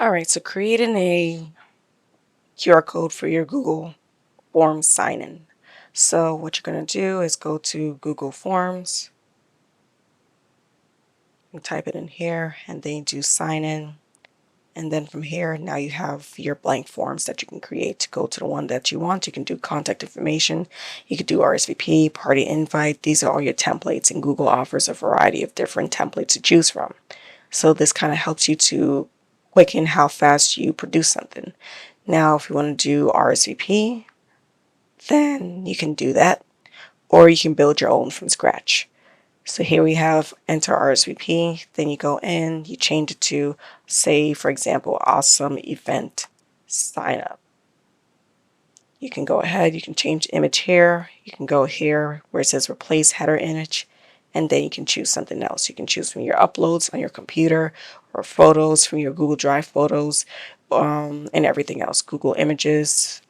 All right, so creating a QR code for your Google Forms sign-in. So what you're going to do is go to Google Forms and type it in here, and then do sign in. And then from here, now you have your blank forms that you can create to go to the one that you want. You can do contact information, you could do RSVP, party invite. These are all your templates, and Google offers a variety of different templates to choose from. So this kind of helps you to quicken how fast you produce something. Now, if you want to do RSVP, then you can do that, or you can build your own from scratch. So here we have enter RSVP, then you go in, you change it to, say, for example, awesome event sign up. You can go ahead, you can change image here, you can go here where it says replace header image, and then you can choose something else. You can choose from your uploads on your computer or photos from your Google Drive photos, and everything else, Google Images,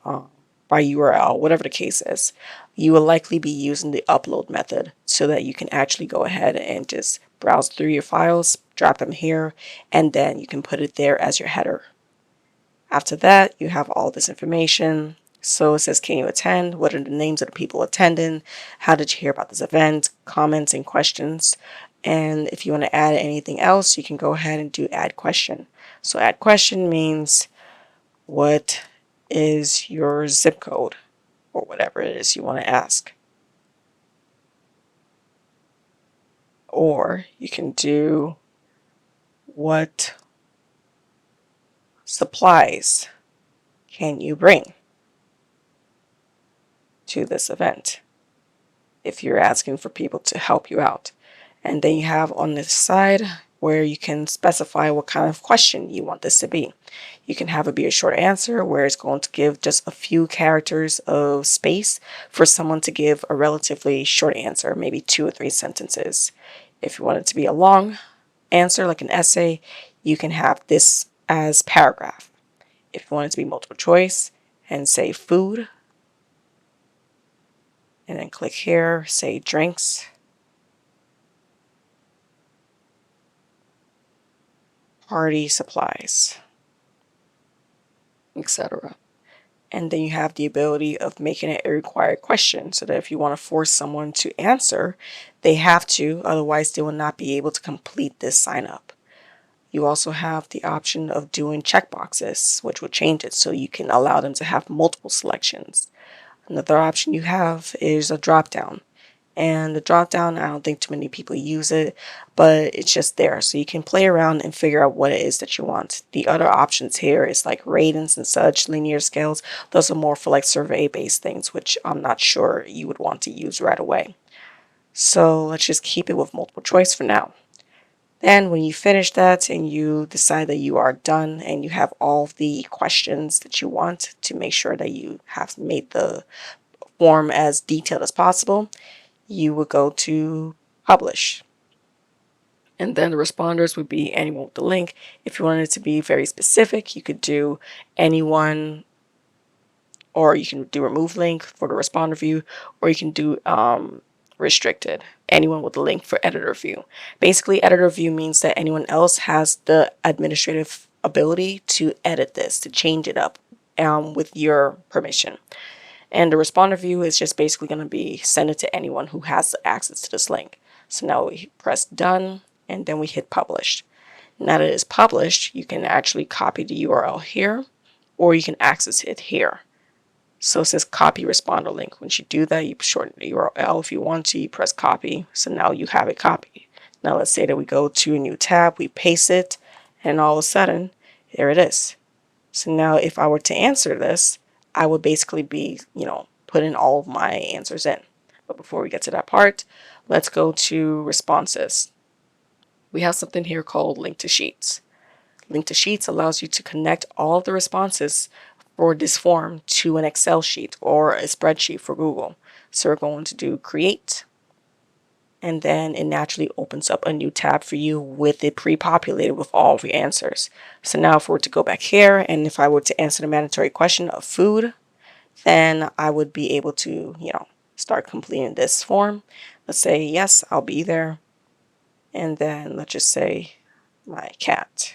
by URL, whatever the case is. You will likely be using the upload method so that you can actually go ahead and just browse through your files, drop them here, and then you can put it there as your header. After that, you have all this information. So it says, can you attend? What are the names of the people attending? How did you hear about this event? Comments and questions. And if you want to add anything else, you can go ahead and do add question. So add question means, what is your zip code, or whatever it is you want to ask. Or you can do, what supplies can you bring to this event, if you're asking for people to help you out. And then you have on this side where you can specify what kind of question you want this to be. You can have it be a short answer where it's going to give just a few characters of space for someone to give a relatively short answer, maybe 2 or 3 sentences. If you want it to be a long answer, like an essay, you can have this as paragraph. If you want it to be multiple choice and say food, and then click here, say drinks, party supplies, etc. And then you have the ability of making it a required question so that if you want to force someone to answer, they have to, otherwise they will not be able to complete this sign up. You also have the option of doing checkboxes, which will change it so you can allow them to have multiple selections. Another option you have is a drop down. And the drop down, I don't think too many people use it, but it's just there. So you can play around and figure out what it is that you want. The other options here is like ratings and such, linear scales. Those are more for like survey-based things, which I'm not sure you would want to use right away. So let's just keep it with multiple choice for now. Then when you finish that and you decide that you are done and you have all of the questions that you want to make sure that you have made the form as detailed as possible, you would go to publish. And then the responders would be anyone with the link. If you wanted it to be very specific, you could do anyone, or you can do remove link for the responder view, or you can do restricted, anyone with the link for editor view. Basically, editor view means that anyone else has the administrative ability to edit this, to change it up with your permission. And the responder view is just basically going to be send it to anyone who has access to this link. So now we press done, and then we hit publish. Now that it is published, you can actually copy the URL here, or you can access it here. So it says copy responder link. Once you do that, you shorten the URL. If you want to, you press copy. So now you have it copied. Now let's say that we go to a new tab, we paste it, and all of a sudden, there it is. So now if I were to answer this, I would basically be, putting all of my answers in. But before we get to that part, let's go to responses. We have something here called Link to Sheets. Link to Sheets allows you to connect all of the responses for this form to an Excel sheet or a spreadsheet for Google. So we're going to do create, and then it naturally opens up a new tab for you with it pre-populated with all of your answers. So now if we were to go back here, and if I were to answer the mandatory question of food, then I would be able to, start completing this form. Let's say, yes, I'll be there. And then let's just say my cat.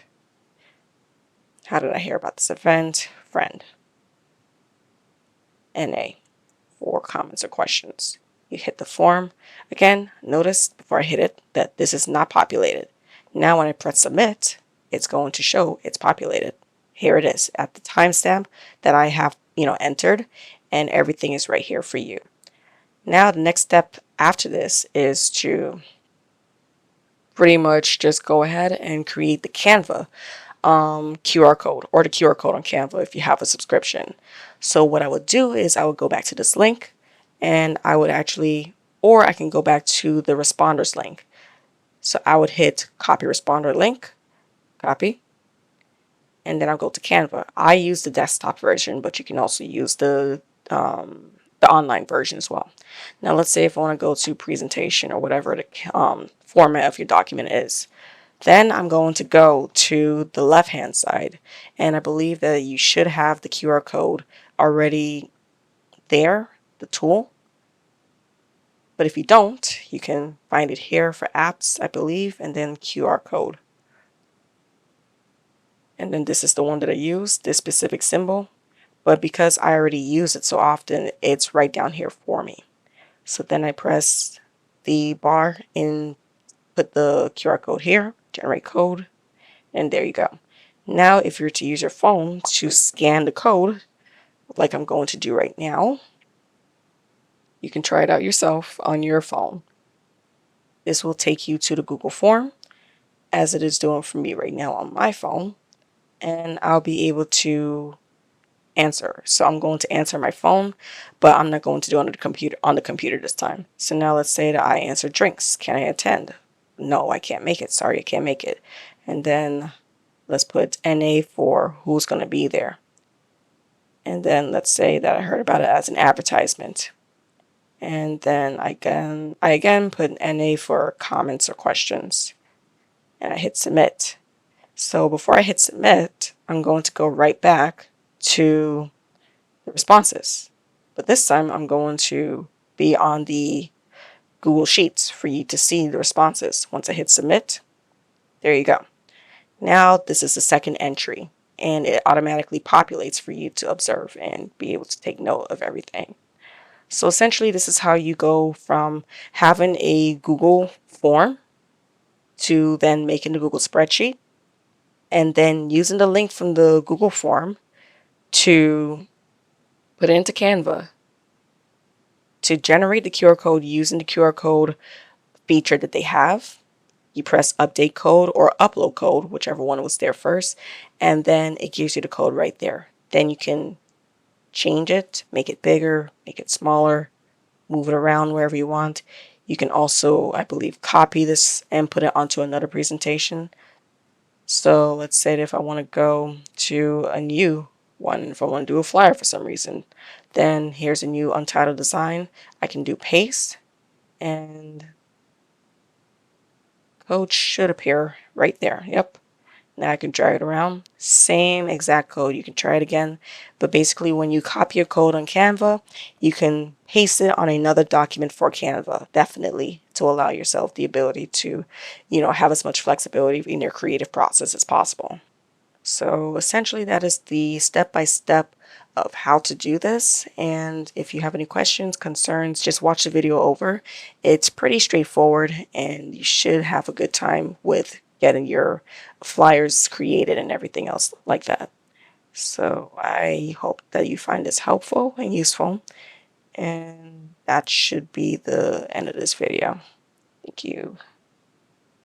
How did I hear about this event? Friend. NA for comments or questions. You hit the form. Again, notice before I hit it that this is not populated. Now when I press submit, it's going to show it's populated. Here it is at the timestamp that I have, entered, and everything is right here for you. Now the next step after this is to pretty much just go ahead and create the Canva QR code, or the QR code on Canva if you have a subscription. So what I would do is I would go back to this link, and I would actually, or I can go back to the responders link. So I would hit copy responder link, copy, and then I'll go to Canva. I use the desktop version, but you can also use the online version as well. Now let's say if I want to go to presentation or whatever the format of your document is. Then I'm going to go to the left hand side, and I believe that you should have the QR code already there, the tool. But if you don't, you can find it here for apps, I believe, and then QR code. And then this is the one that I use, this specific symbol. But because I already use it so often, it's right down here for me. So then I press the bar and put the QR code here, generate code, and there you go. Now, if you're to use your phone to scan the code, like I'm going to do right now, you can try it out yourself on your phone. This will take you to the Google form, as it is doing for me right now on my phone, and I'll be able to answer. So I'm going to answer my phone, but I'm not going to do it on the computer this time. So now let's say that I answer drinks. Can I attend? No, I can't make it. Sorry, I can't make it. And then let's put NA for who's going to be there. And then let's say that I heard about it as an advertisement. And then I again put NA for comments or questions. And I hit submit. So before I hit submit, I'm going to go right back to the responses. But this time I'm going to be on the Google Sheets for you to see the responses. Once I hit submit, there you go. Now this is the second entry, and it automatically populates for you to observe and be able to take note of everything. So essentially, this is how you go from having a Google form to then making the Google spreadsheet, and then using the link from the Google form to put it into Canva to generate the QR code using the QR code feature that they have. You press update code or upload code, whichever one was there first, and then it gives you the code right there. Then you can change it, make it bigger, make it smaller, move it around wherever you want. You can also, I believe, copy this and put it onto another presentation. So let's say that if I want to go to a new one, if I want to do a flyer for some reason, then here's a new untitled design. I can do paste, and code should appear right there. Yep. Now I can drag it around. Same exact code. You can try it again. But basically, when you copy your code on Canva, you can paste it on another document for Canva, definitely, to allow yourself the ability to, have as much flexibility in your creative process as possible. So essentially, that is the step-by-step of how to do this. And if you have any questions, concerns, just watch the video over. It's pretty straightforward, and you should have a good time with getting your flyers created and everything else like that. So I hope that you find this helpful and useful. And that should be the end of this video. Thank you.